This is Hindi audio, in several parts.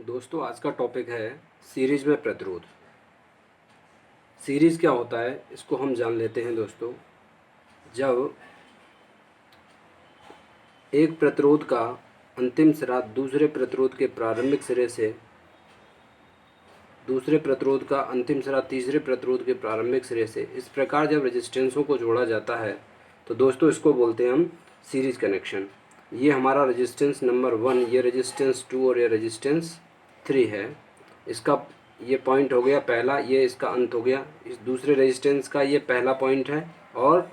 दोस्तों आज का टॉपिक है सीरीज में प्रतिरोध। सीरीज क्या होता है इसको हम जान लेते हैं दोस्तों। जब एक प्रतिरोध का अंतिम सिरा दूसरे प्रतिरोध के प्रारंभिक सिरे से, दूसरे प्रतिरोध का अंतिम सिरा तीसरे प्रतिरोध के प्रारंभिक सिरे से, इस प्रकार जब रेजिस्टेंसों को जोड़ा जाता है तो दोस्तों इसको बोलते हैं हम सीरीज कनेक्शन। ये हमारा रेजिस्टेंस नंबर 1, ये रेजिस्टेंस 2 और ये रेजिस्टेंस 3 है। इसका ये पॉइंट हो गया पहला, ये इसका अंत हो गया। इस दूसरे रेजिस्टेंस का ये पहला पॉइंट है और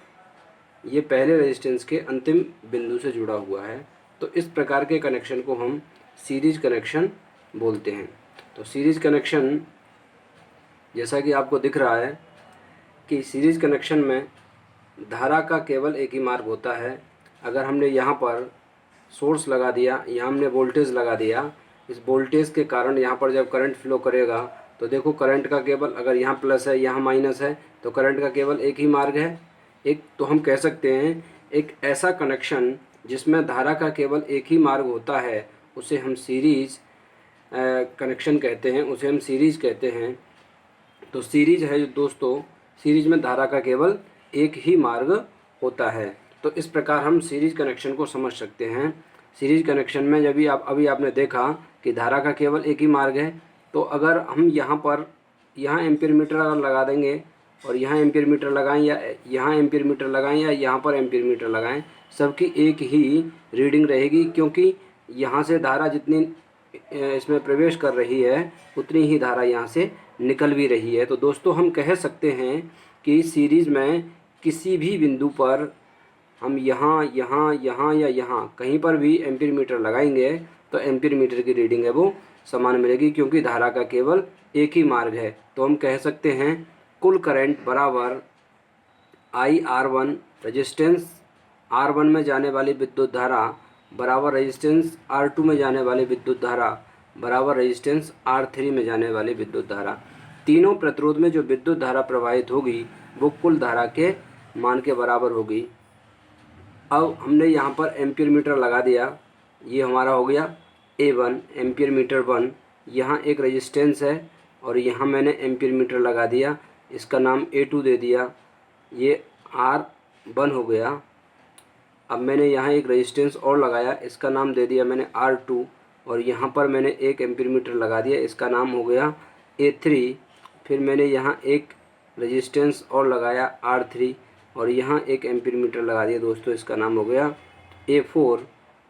ये पहले रेजिस्टेंस के अंतिम बिंदु से जुड़ा हुआ है। तो इस प्रकार के कनेक्शन को हम सीरीज कनेक्शन बोलते हैं। तो सीरीज कनेक्शन जैसा कि आपको दिख रहा है कि सीरीज कनेक्शन में धारा का केवल एक ही मार्ग होता है। अगर हमने यहाँ पर सोर्स लगा दिया, यहाँ हमने वोल्टेज लगा दिया, इस वोल्टेज के कारण यहाँ पर जब करंट फ्लो करेगा तो देखो करंट का केवल, अगर यहाँ प्लस है यहाँ माइनस है तो करंट का केवल एक ही मार्ग है। एक तो हम कह सकते हैं एक ऐसा कनेक्शन जिसमें धारा का केवल एक ही मार्ग होता है उसे हम सीरीज कनेक्शन कहते हैं, उसे हम सीरीज कहते हैं। तो सीरीज है दोस्तों, सीरीज में धारा का केवल एक ही मार्ग होता है। तो इस प्रकार हम सीरीज कनेक्शन को समझ सकते हैं। सीरीज कनेक्शन में जब अभी आपने देखा कि धारा का केवल एक ही मार्ग है, तो अगर हम यहाँ पर एम्पीयर मीटर अगर लगा देंगे और यहाँ एम्पीयर मीटर लगाएं या यहाँ एम्पीयर मीटर लगाएं या यहाँ पर एम्पीयर मीटर लगाएं, सबकी एक ही रीडिंग रहेगी, क्योंकि यहाँ से धारा जितनी इसमें प्रवेश कर रही है उतनी ही धारा यहाँ से निकल भी रही है। तो दोस्तों हम कह सकते हैं कि सीरीज़ में किसी भी बिंदु पर हम यहाँ या यहाँ कहीं पर भी एम्पीयर मीटर लगाएंगे तो एम्पीयर मीटर की रीडिंग है वो समान मिलेगी, क्योंकि धारा का केवल एक ही मार्ग है। तो हम कह सकते हैं कुल करंट बराबर IR1, रेजिस्टेंस R1 में जाने वाली विद्युत धारा बराबर रेजिस्टेंस R2 में जाने वाली विद्युत धारा बराबर रेजिस्टेंस R3 में जाने वाली विद्युत धारा। तीनों प्रतिरोध में जो विद्युत धारा प्रवाहित होगी वो कुल धारा के मान के बराबर होगी। अब हमने यहाँ पर एम्पीयर मीटर लगा दिया, ये हमारा हो गया A1 एम्पीयर मीटर 1। यहाँ एक रेजिस्टेंस है और यहाँ मैंने एम्पीयर मीटर लगा दिया, इसका नाम A2 दे दिया, ये R1 हो गया। अब मैंने यहाँ एक रेजिस्टेंस और लगाया, इसका नाम दे दिया मैंने R2 और यहाँ पर मैंने एक एम्पीयर मीटर लगा दिया, इसका नाम हो गया A3। फिर मैंने यहाँ एक रेजिस्टेंस और लगाया R3 और यहाँ एक एम्पीयर मीटर लगा दिया दोस्तों, इसका नाम हो गया A4।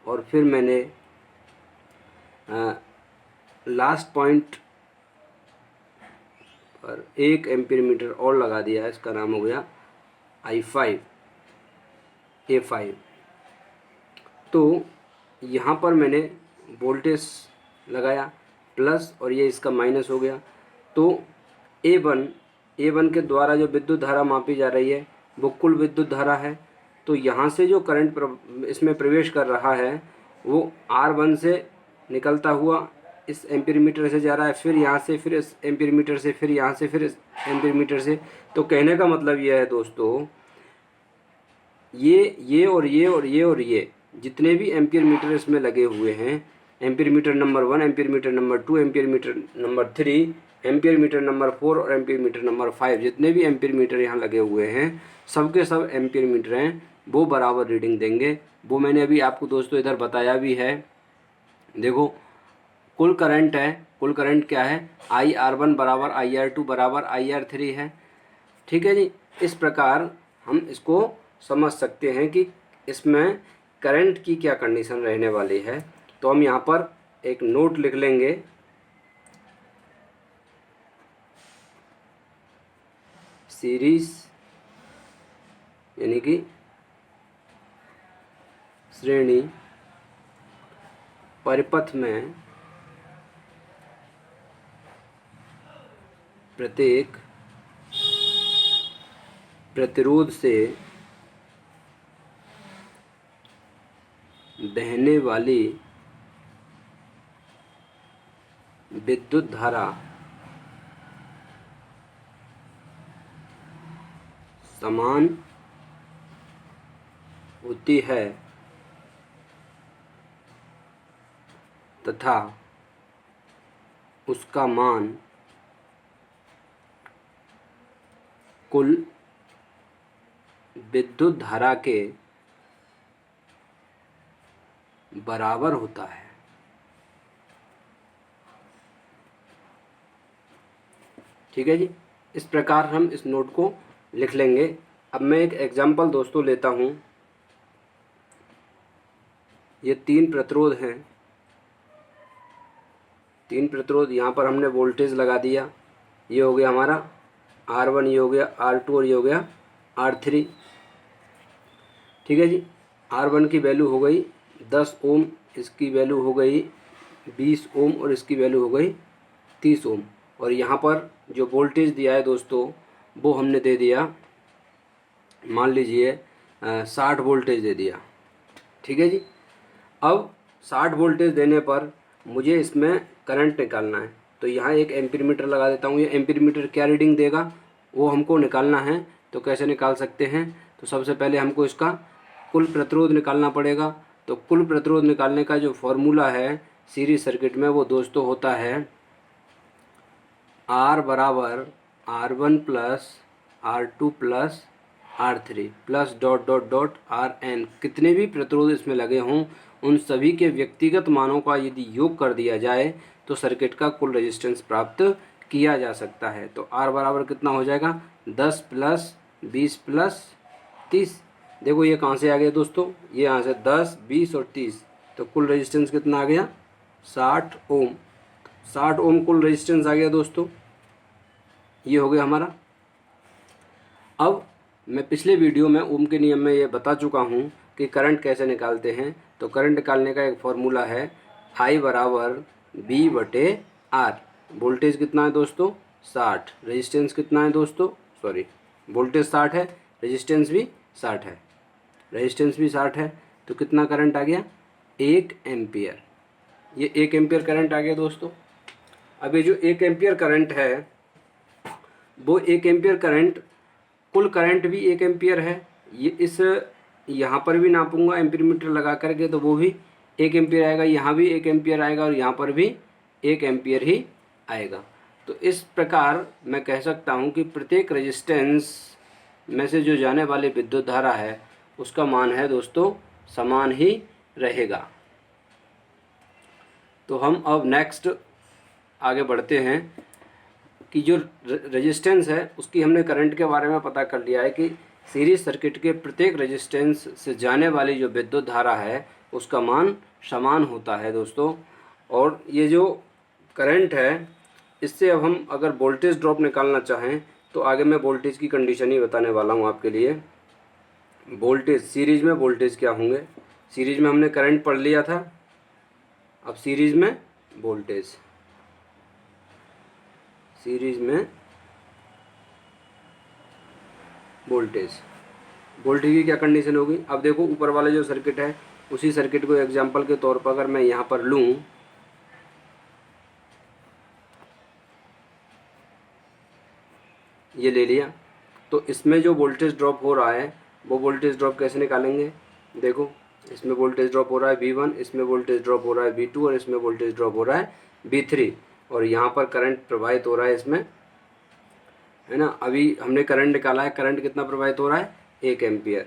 और फिर मैंने लास्ट पॉइंट पर एक एम्पीयर मीटर और लगा दिया, इसका नाम हो गया A5। तो यहाँ पर मैंने वोल्टेज लगाया प्लस और ये इसका माइनस हो गया। तो A1 के द्वारा जो विद्युत धारा मापी जा रही है वो कुल विद्युत धारा है। तो यहाँ से जो करंट इसमें प्रवेश कर रहा है वो R1 से निकलता हुआ इस एम्पीयर मीटर से जा रहा है, फिर यहाँ से, फिर इस एम्पीयर मीटर से, फिर यहाँ से, फिर इस एम्पीयर मीटर से। तो कहने का मतलब यह है दोस्तों, ये और ये जितने भी एम्पीयर मीटर इसमें लगे हुए हैं, ampere meter number 1, ampere meter number 2, ampere meter number 3, ampere meter number 4 और एम्पीयर मीटर नंबर 5, जितने भी एम्पीयर मीटर यहाँ लगे हुए हैं सबके सब एम्पीयर मीटर हैं, वो बराबर रीडिंग देंगे। वो मैंने अभी आपको दोस्तों इधर बताया भी है। देखो कुल करंट है, कुल करंट क्या है, IR1 बराबर IR2 बराबर IR3 है। ठीक है जी। इस प्रकार हम इसको समझ सकते हैं कि इसमें करंट की क्या कंडीशन रहने वाली है। तो हम यहाँ पर एक नोट लिख लेंगे, सीरीज यानी कि श्रेणी परिपथ में प्रत्येक प्रतिरोध से बहने वाली विद्युत धारा समान होती है तथा उसका मान कुल विद्युत धारा के बराबर होता है। ठीक है जी, इस प्रकार हम इस नोट को लिख लेंगे। अब मैं एक एग्जाम्पल दोस्तों लेता हूँ। ये 3 प्रतिरोध हैं, 3 प्रतिरोध। यहाँ पर हमने वोल्टेज लगा दिया। ये हो गया हमारा R1, ये हो गया R2 और ये हो गया R3। ठीक है जी, R1 की वैल्यू हो गई 10 ओम, इसकी वैल्यू हो गई 20 ओम और इसकी वैल्यू हो गई 30 ओम। और यहाँ पर जो वोल्टेज दिया है दोस्तों वो हमने दे दिया, मान लीजिए 60 वोल्टेज दे दिया। ठीक है जी, अब 60 वोल्टेज देने पर मुझे इसमें करंट निकालना है, तो यहाँ एक एम्पीयर मीटर लगा देता हूँ। ये एम्पीयर मीटर क्या रीडिंग देगा वो हमको निकालना है। तो कैसे निकाल सकते हैं, तो सबसे पहले हमको इसका कुल प्रतिरोध निकालना पड़ेगा। तो कुल प्रतिरोध निकालने का जो फॉर्मूला है सीरीज सर्किट में वो दोस्तों होता है R बराबर R1 plus R2 plus R3 plus dot dot dot Rn। कितने भी प्रतिरोध इसमें लगे हों उन सभी के व्यक्तिगत मानों का यदि योग कर दिया जाए तो सर्किट का कुल रेजिस्टेंस प्राप्त किया जा सकता है। तो R बराबर कितना हो जाएगा, 10 प्लस 20 प्लस 30। देखो ये कहाँ से आ गया दोस्तों, ये यहाँ से 10, 20 और 30। तो कुल रेजिस्टेंस कितना आ गया, 60 ओम। 60 ओम कुल रेजिस्टेंस आ गया दोस्तों, ये हो गया हमारा। अब मैं पिछले वीडियो में ओम के नियम में ये बता चुका हूँ कि करंट कैसे निकालते हैं। तो करंट निकालने का एक फॉर्मूला है I बराबर B बटे R। वोल्टेज कितना है दोस्तों, 60। रेजिस्टेंस कितना है दोस्तों, सॉरी वोल्टेज 60 है, रेजिस्टेंस भी 60 है, रेजिस्टेंस भी 60 है। तो कितना करंट आ गया, 1 एम्पियर। ये 1 एम्पियर करंट आ गया दोस्तों। अब ये जो 1 एम्पियर करंट है वो 1 एम्पियर करंट, कुल करंट भी 1 एम्पियर है। ये इस यहाँ पर भी नापूंगा एम्पियर मीटर लगा करके तो वो भी 1 एम्पियर आएगा, यहाँ भी 1 एम्पियर आएगा और यहाँ पर भी 1 एम्पियर ही आएगा। तो इस प्रकार मैं कह सकता हूँ कि प्रत्येक रेजिस्टेंस में से जो जाने वाली विद्युत धारा है उसका मान है दोस्तों समान ही रहेगा। तो हम अब नेक्स्ट आगे बढ़ते हैं कि जो रेजिस्टेंस है उसकी हमने करंट के बारे में पता कर लिया है कि सीरीज सर्किट के प्रत्येक रेजिस्टेंस से जाने वाली जो विद्युत धारा है उसका मान समान होता है दोस्तों। और ये जो करंट है इससे अब हम अगर वोल्टेज ड्रॉप निकालना चाहें तो आगे मैं वोल्टेज की कंडीशन ही बताने वाला हूँ आपके लिए। वोल्टेज सीरीज में वोल्टेज क्या होंगे, सीरीज में हमने करंट पढ़ लिया था, अब सीरीज में वोल्टेज, सीरीज में वोल्टेज, वोल्टेज की क्या कंडीशन होगी। अब देखो ऊपर वाला जो सर्किट है उसी सर्किट को एग्जांपल के तौर पर अगर मैं यहाँ पर लूँ, ये ले लिया, तो इसमें जो वोल्टेज ड्रॉप हो रहा है वो वोल्टेज ड्रॉप कैसे निकालेंगे। देखो इसमें वोल्टेज ड्रॉप हो रहा है V1, इसमें वोल्टेज ड्रॉप हो रहा है V2 और इसमें वोल्टेज ड्रॉप हो रहा है V3 और यहाँ पर करंट प्रवाहित हो रहा है इसमें, है ना। अभी हमने करंट निकाला है, करंट कितना प्रवाहित हो रहा है, 1 एम्पियर।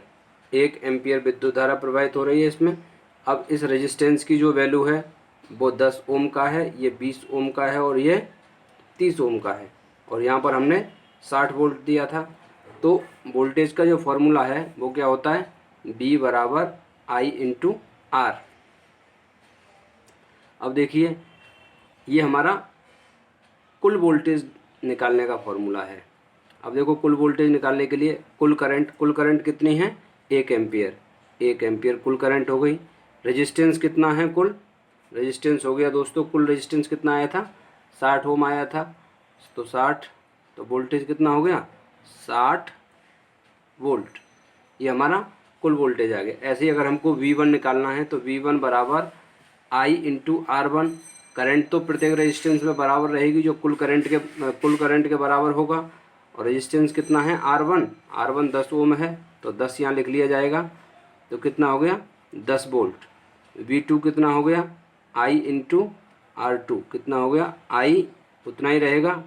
1 एम्पियर विद्युत धारा प्रवाहित हो रही है इसमें। अब इस रेजिस्टेंस की जो वैल्यू है वो 10 ओम का है, ये 20 ओम का है और ये 30 ओम का है और यहाँ पर हमने 60 वोल्ट दिया था। तो वोल्टेज का जो फॉर्मूला है वो क्या होता है, B बराबर I इंटू R। अब देखिए ये हमारा कुल वोल्टेज निकालने का फॉर्मूला है। अब देखो कुल वोल्टेज निकालने के लिए कुल करंट कितनी है, 1 एम्पियर। 1 एम्पियर कुल करंट हो गई। रेजिस्टेंस कितना है, कुल रेजिस्टेंस हो गया दोस्तों, कुल रेजिस्टेंस कितना आया था, 60 ओम आया था। तो 60, तो वोल्टेज कितना हो गया, 60 वोल्ट। ये हमारा कुल वोल्टेज आ गया। ऐसे ही अगर हमको V1 निकालना है तो V1 बराबर I इंटू R1। करंट तो प्रत्येक रेजिस्टेंस में बराबर रहेगी जो कुल करंट के बराबर होगा। और रेजिस्टेंस कितना है, R1 10 ओम है तो 10 यहाँ लिख लिया जाएगा। तो कितना हो गया, 10 वोल्ट। V2 कितना हो गया, I इंटू R2 कितना हो गया, I उतना ही रहेगा,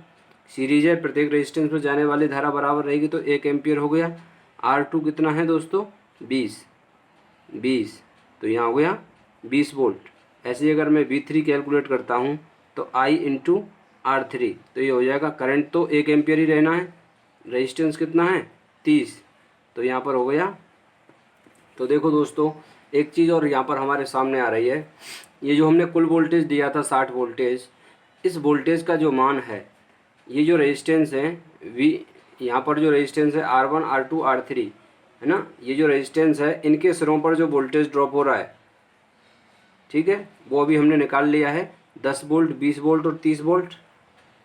सीरीज है, प्रत्येक रेजिस्टेंस में जाने वाली धारा बराबर रहेगी तो 1 एम्पियर हो गया। R2 कितना है दोस्तों, 20, तो यहाँ हो गया 20 वोल्ट। ऐसे ही अगर मैं V3 कैलकुलेट करता हूँ तो I इंटू R3, तो ये हो जाएगा, करंट तो 1 एम्पियर ही रहना है, रेजिस्टेंस कितना है 30, तो यहाँ पर हो गया। तो देखो दोस्तों, एक चीज़ और यहाँ पर हमारे सामने आ रही है, ये जो हमने कुल वोल्टेज दिया था 60 वोल्टेज, इस वोल्टेज का जो मान है, ये जो रेजिस्टेंस है V, यहाँ पर जो रेजिस्टेंस है R1 R2 R3 है ना, ये जो रेजिस्टेंस है इनके सिरों पर जो वोल्टेज ड्रॉप हो रहा है, ठीक है, वो अभी हमने निकाल लिया है 10 वोल्ट, 20 वोल्ट और 30 वोल्ट।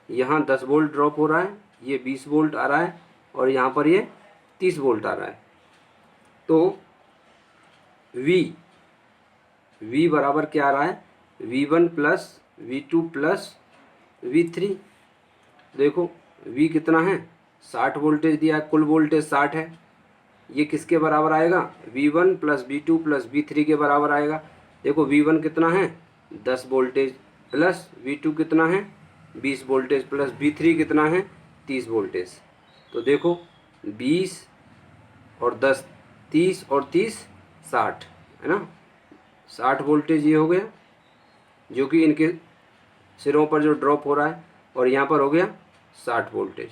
यहाँ 10 वोल्ट ड्रॉप हो रहा है, ये 20 वोल्ट आ रहा है और यहाँ पर ये 30 वोल्ट आ रहा है। तो V बराबर क्या आ रहा है, V1 plus V2 plus V3। देखो V कितना है, 60 वोल्टेज दिया है, कुल वोल्टेज 60 है, ये किसके बराबर आएगा, V1 plus V2 plus V3 के बराबर आएगा। देखो V1 कितना है, 10 वोल्टेज प्लस V2 कितना है, 20 वोल्टेज प्लस V3 कितना है, 30 वोल्टेज। तो देखो 20 और 10, 30 और 30 60 है ना, 60 वोल्टेज ये हो गया जो कि इनके सिरों पर जो ड्रॉप हो रहा है, और यहाँ पर हो गया 60 वोल्टेज।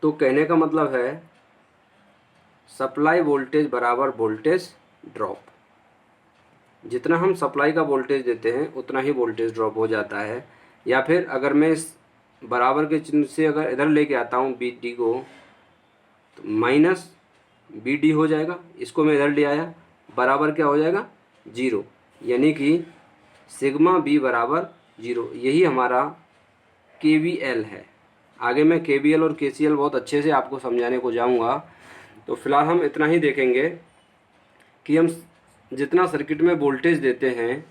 तो कहने का मतलब है सप्लाई वोल्टेज बराबर वोल्टेज ड्रॉप, जितना हम सप्लाई का वोल्टेज देते हैं उतना ही वोल्टेज ड्रॉप हो जाता है। या फिर अगर मैं इस बराबर के चिन्ह से अगर इधर लेके आता हूँ बी डी को, तो माइनस बी डी हो जाएगा, इसको मैं इधर ले आया, बराबर क्या हो जाएगा 0, यानी कि सिग्मा बी बराबर 0। यही हमारा KVL है। आगे मैं KVL और KCL बहुत अच्छे से आपको समझाने को जाऊंगा। तो फिलहाल हम इतना ही देखेंगे कि हम जितना सर्किट में वोल्टेज देते हैं,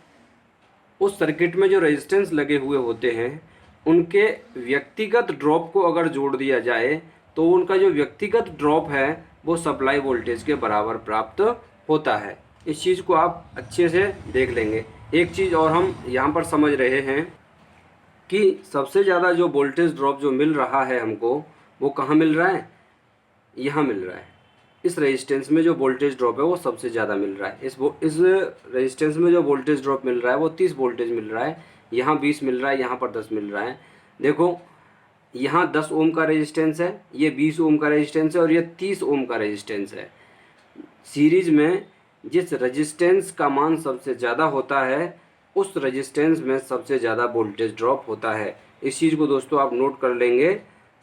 उस सर्किट में जो रेजिस्टेंस लगे हुए होते हैं उनके व्यक्तिगत ड्रॉप को अगर जोड़ दिया जाए तो उनका जो व्यक्तिगत ड्रॉप है वो सप्लाई वोल्टेज के बराबर प्राप्त होता है। इस चीज़ को आप अच्छे से देख लेंगे। एक चीज़ और हम यहाँ पर समझ रहे हैं कि सबसे ज़्यादा जो वोल्टेज ड्रॉप जो मिल रहा है हमको, वो कहाँ मिल रहा है, यहाँ मिल रहा है। इस रेजिस्टेंस में जो वोल्टेज ड्रॉप है वो सबसे ज़्यादा मिल रहा है। इस रेजिस्टेंस में जो वोल्टेज ड्रॉप मिल रहा है वो 30 वोल्टेज मिल रहा है, यहाँ 20 मिल रहा है, यहाँ पर 10 मिल रहा है। देखो यहाँ 10 ओम का रेजिस्टेंस है, ये 20 ओम का रेजिस्टेंस है और ये 30 ओम का रेजिस्टेंस है। सीरीज में जिस रेजिस्टेंस का मान सबसे ज़्यादा होता है उस रेजिस्टेंस में सबसे ज़्यादा वोल्टेज ड्रॉप होता है। इस चीज़ को दोस्तों आप नोट कर लेंगे।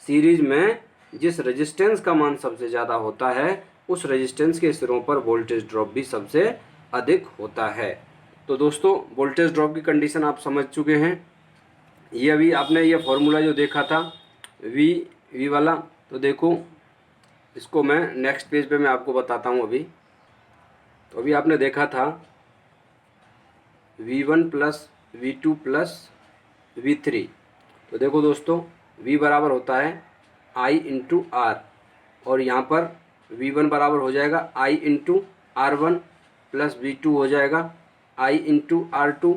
सीरीज में जिस रेजिस्टेंस का मान सबसे ज़्यादा होता है उस रेजिस्टेंस के सिरों पर वोल्टेज ड्रॉप भी सबसे अधिक होता है। तो दोस्तों वोल्टेज ड्रॉप की कंडीशन आप समझ चुके हैं। ये अभी आपने ये फॉर्मूला जो देखा था वी वाला, तो देखो इसको मैं नेक्स्ट पेज पे मैं आपको बताता हूँ। अभी तो अभी आपने देखा था V1 plus V2 plus V3। तो देखो दोस्तों V बराबर होता है I इंटू आर, और यहाँ पर V1 बराबर हो जाएगा I into R1 plus V2 हो जाएगा I into R2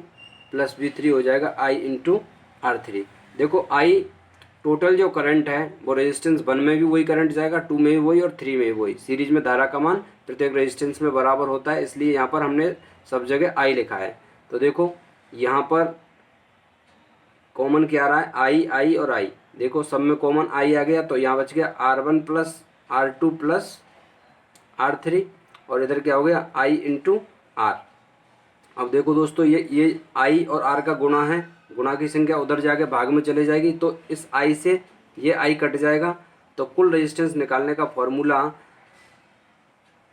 plus V3 हो जाएगा I इंटू R3। देखो I टोटल जो करंट है वो रेजिस्टेंस 1 में भी वही करंट जाएगा, 2 में भी वही और 3 में भी वही। सीरीज में धारा का मान प्रत्येक रेजिस्टेंस में बराबर होता है, इसलिए यहाँ पर हमने सब जगह I लिखा है। तो देखो यहाँ पर कॉमन क्या आ रहा है, I और I। देखो सब में कॉमन I आ गया, तो यहाँ बच गया R1 plus R2 plus R3, और इधर क्या हो गया I इंटू R। अब देखो दोस्तों ये I और R का गुणा है, गुणा की संख्या उधर जाके भाग में चले जाएगी, तो इस I से ये I कट जाएगा। तो कुल रेजिस्टेंस निकालने का formula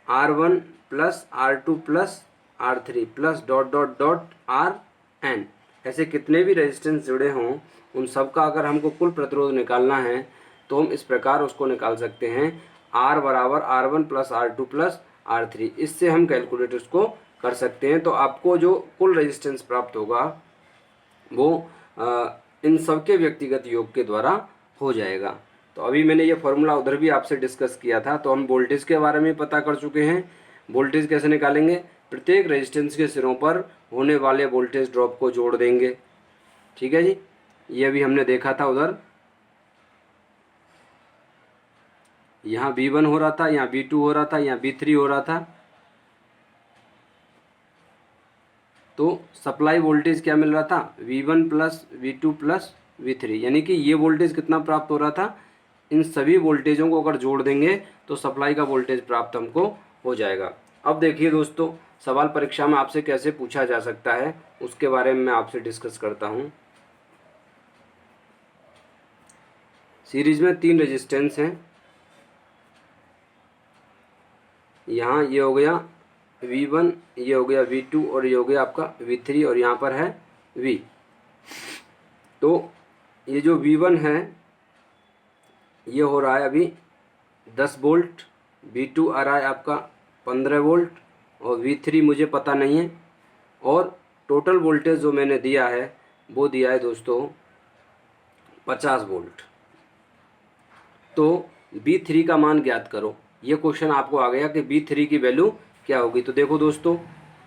R1 plus R2 plus R3 plus dot dot dot RN। ऐसे कितने भी रेजिस्टेंस जुड़े हों उन सब का अगर हमको कुल प्रतिरोध निकालना है तो हम इस प्रकार उसको निकाल सकते हैं, R बराबर R1 plus R2 plus R3। इससे हम कैलकुलेट उसको कर सकते हैं। तो आपको जो कुल रेजिस्टेंस प्राप्त होगा वो इन सब के व्यक्तिगत योग के द्वारा हो जाएगा। तो अभी मैंने ये फॉर्मूला उधर भी आपसे डिस्कस किया था। तो हम वोल्टेज के बारे में पता कर चुके हैं। वोल्टेज कैसे निकालेंगे, प्रत्येक रेजिस्टेंस के सिरों पर होने वाले वोल्टेज ड्रॉप को जोड़ देंगे। ठीक है जी, ये भी हमने देखा था उधर, यहाँ V1 हो रहा था, यहाँ V2 हो रहा था, यहाँ V3 हो रहा था। तो सप्लाई वोल्टेज क्या मिल रहा था, V1 plus V2 plus V3, यानी कि ये वोल्टेज कितना प्राप्त हो रहा था, इन सभी वोल्टेजों को अगर जोड़ देंगे तो सप्लाई का वोल्टेज प्राप्त हमको हो जाएगा। अब देखिए दोस्तों, सवाल परीक्षा में आपसे कैसे पूछा जा सकता है उसके बारे में मैं आपसे डिस्कस करता हूँ। सीरीज में 3 रेजिस्टेंस हैं, यहाँ ये हो गया V1, ये हो गया V2 और ये हो गया आपका V3 और यहाँ पर है V। तो ये जो V1 है ये हो रहा है अभी 10 वोल्ट, V2 आ रहा है आपका 15 वोल्ट और V3 मुझे पता नहीं है, और टोटल वोल्टेज जो मैंने दिया है वो दिया है दोस्तों 50 वोल्ट। तो V3 का मान ज्ञात करो। ये क्वेश्चन आपको आ गया कि V3 की वैल्यू क्या होगी। तो देखो दोस्तों,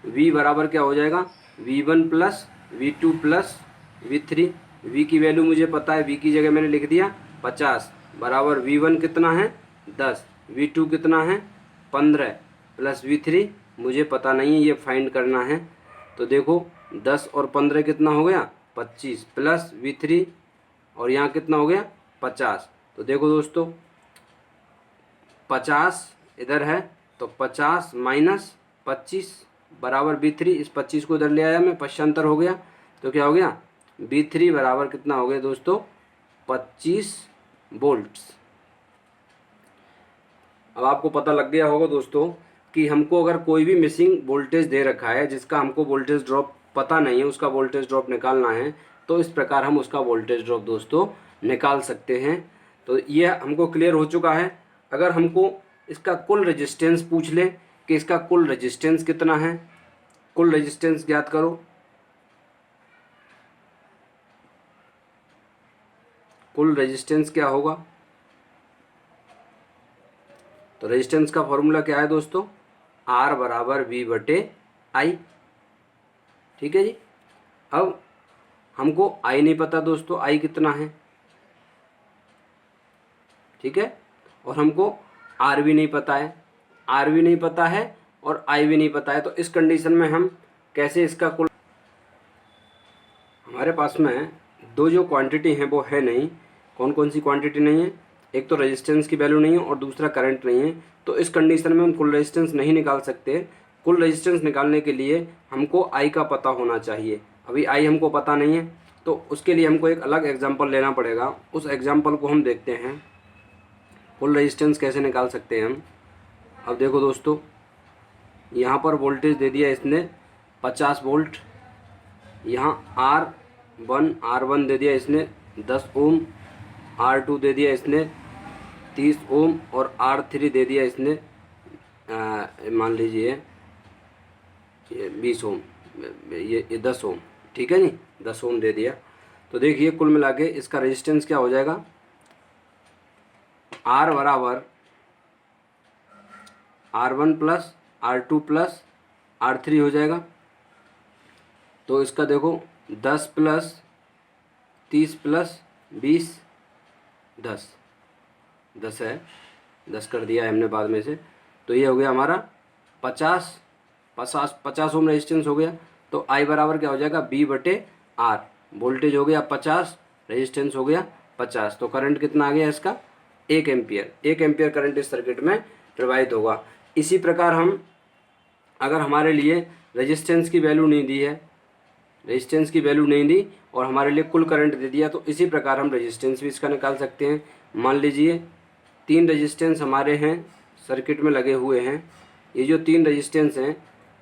V बराबर क्या हो जाएगा, V1 plus V2 plus V3। V की वैल्यू मुझे पता है, V की जगह मैंने लिख दिया 50 बराबर V1 कितना है 10, V2 कितना है 15 प्लस V3 मुझे पता नहीं है, ये फाइंड करना है। तो देखो 10 और 15 कितना हो गया 25 प्लस V3 और यहाँ कितना हो गया 50। तो देखो दोस्तों 50 इधर है तो 50 माइनस 25 बराबर V3, इस 25 को इधर ले आया मैं, पश्चांतर हो गया। तो क्या हो गया V3 बराबर कितना हो गया दोस्तों 25 वोल्ट्स। अब आपको पता लग गया होगा दोस्तों कि हमको अगर कोई भी मिसिंग वोल्टेज दे रखा है जिसका हमको वोल्टेज ड्रॉप पता नहीं है, उसका वोल्टेज ड्रॉप निकालना है, तो इस प्रकार हम उसका वोल्टेज ड्रॉप दोस्तों निकाल सकते हैं। तो ये हमको क्लियर हो चुका है। अगर हमको इसका कुल रेजिस्टेंस पूछ ले कि इसका कुल रेजिस्टेंस कितना है, कुल रेजिस्टेंस ज्ञात करो। कुल रेजिस्टेंस क्या होगा, तो रेजिस्टेंस का फॉर्मूला क्या है दोस्तों, R बराबर V बटे I। ठीक है जी। अब हमको I नहीं पता दोस्तों, I कितना है, ठीक है, और हमको R भी नहीं पता है, R भी नहीं पता है और I भी नहीं पता है। तो इस कंडीशन में हम कैसे इसका कुल, हमारे पास में दो जो क्वांटिटी हैं वो है नहीं। कौन कौन सी क्वांटिटी नहीं है, एक तो रेजिस्टेंस की वैल्यू नहीं है और दूसरा करंट नहीं है। तो इस कंडीशन में हम कुल रेजिस्टेंस नहीं निकाल सकते। कुल रेजिस्टेंस निकालने के लिए हमको I का पता होना चाहिए। अभी I हमको पता नहीं है, तो उसके लिए हमको एक अलग एग्जाम्पल लेना पड़ेगा। उस एग्जाम्पल को हम देखते हैं, कुल रेजिस्टेंस कैसे निकाल सकते हैं हम। अब देखो दोस्तों, यहाँ पर वोल्टेज दे दिया इसने 50 वोल्ट, यहाँ R1 दे दिया इसने 10 ओम, R2 दे दिया इसने 30 ओम और R3 दे दिया इसने मान लीजिए ये 20 ओम, ये 10 ओम। ठीक है जी, 10 ओम दे दिया। तो देखिए कुल मिला के इसका रेजिस्टेंस क्या हो जाएगा, R बराबर R1 plus R2 plus R3 हो जाएगा। तो इसका देखो 10 प्लस 30 प्लस 20 10 है, 10 कर दिया है हमने बाद में से। तो ये हो गया हमारा 50 ओम रेजिस्टेंस हो गया। तो I बराबर क्या हो जाएगा B बटे R, वोल्टेज हो गया 50, रेजिस्टेंस हो गया 50। तो करंट कितना आ गया इसका 1 एम्पियर। 1 एम्पियर करंट इस सर्किट में प्रवाहित होगा। इसी प्रकार हम अगर हमारे लिए रेजिस्टेंस की वैल्यू नहीं दी है, रेजिस्टेंस की वैल्यू नहीं दी और हमारे लिए कुल करंट दे दिया, तो इसी प्रकार हम रेजिस्टेंस भी इसका निकाल सकते हैं। मान लीजिए 3 रेजिस्टेंस हमारे हैं सर्किट में लगे हुए हैं। ये जो 3 रेजिस्टेंस हैं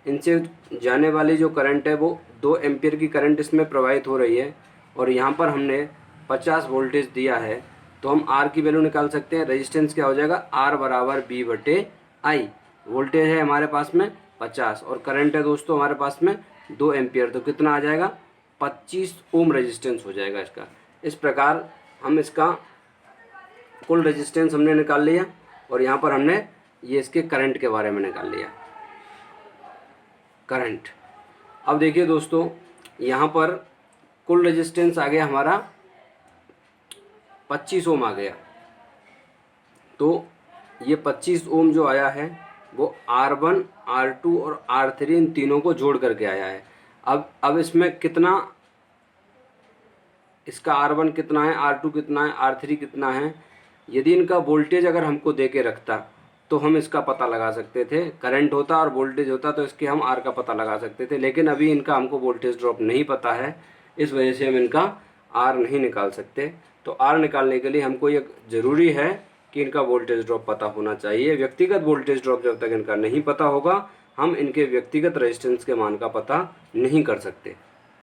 इनसे जाने वाली जो करंट है वो 2 एम्पियर की करंट इसमें प्रवाहित हो रही है, और यहाँ पर हमने 50 वोल्टेज दिया है। तो हम R की वैल्यू निकाल सकते हैं। रेजिस्टेंस क्या हो जाएगा, R बराबर B बटे I। वोल्टेज है हमारे पास में 50 और करंट है दोस्तों हमारे पास में 2 एम्पियर। तो कितना आ जाएगा 25 ओम रेजिस्टेंस हो जाएगा इसका। इस प्रकार हम इसका कुल रेजिस्टेंस हमने निकाल लिया और यहाँ पर हमने ये इसके करंट के बारे में निकाल लिया। करंट। अब देखिए दोस्तों, यहाँ पर कुल रेजिस्टेंस आ गया हमारा 25 ओम आ गया। तो ये 25 ओम जो आया है वो R1, R2 और R3 इन तीनों को जोड़ करके आया है। अब इसमें कितना, इसका R1 कितना है, R2 कितना है, R3 कितना है, यदि इनका वोल्टेज अगर हमको दे के रखता तो हम इसका पता लगा सकते थे। करंट होता और वोल्टेज होता तो इसके हम R का पता लगा सकते थे, लेकिन अभी इनका हमको वोल्टेज ड्रॉप नहीं पता है, इस वजह से हम इनका R नहीं निकाल सकते। तो R निकालने के लिए हमको ये ज़रूरी है कि इनका वोल्टेज ड्रॉप पता होना चाहिए। व्यक्तिगत वोल्टेज ड्रॉप जब तक इनका नहीं पता होगा, हम इनके व्यक्तिगत रेजिस्टेंस के मान का पता नहीं कर सकते।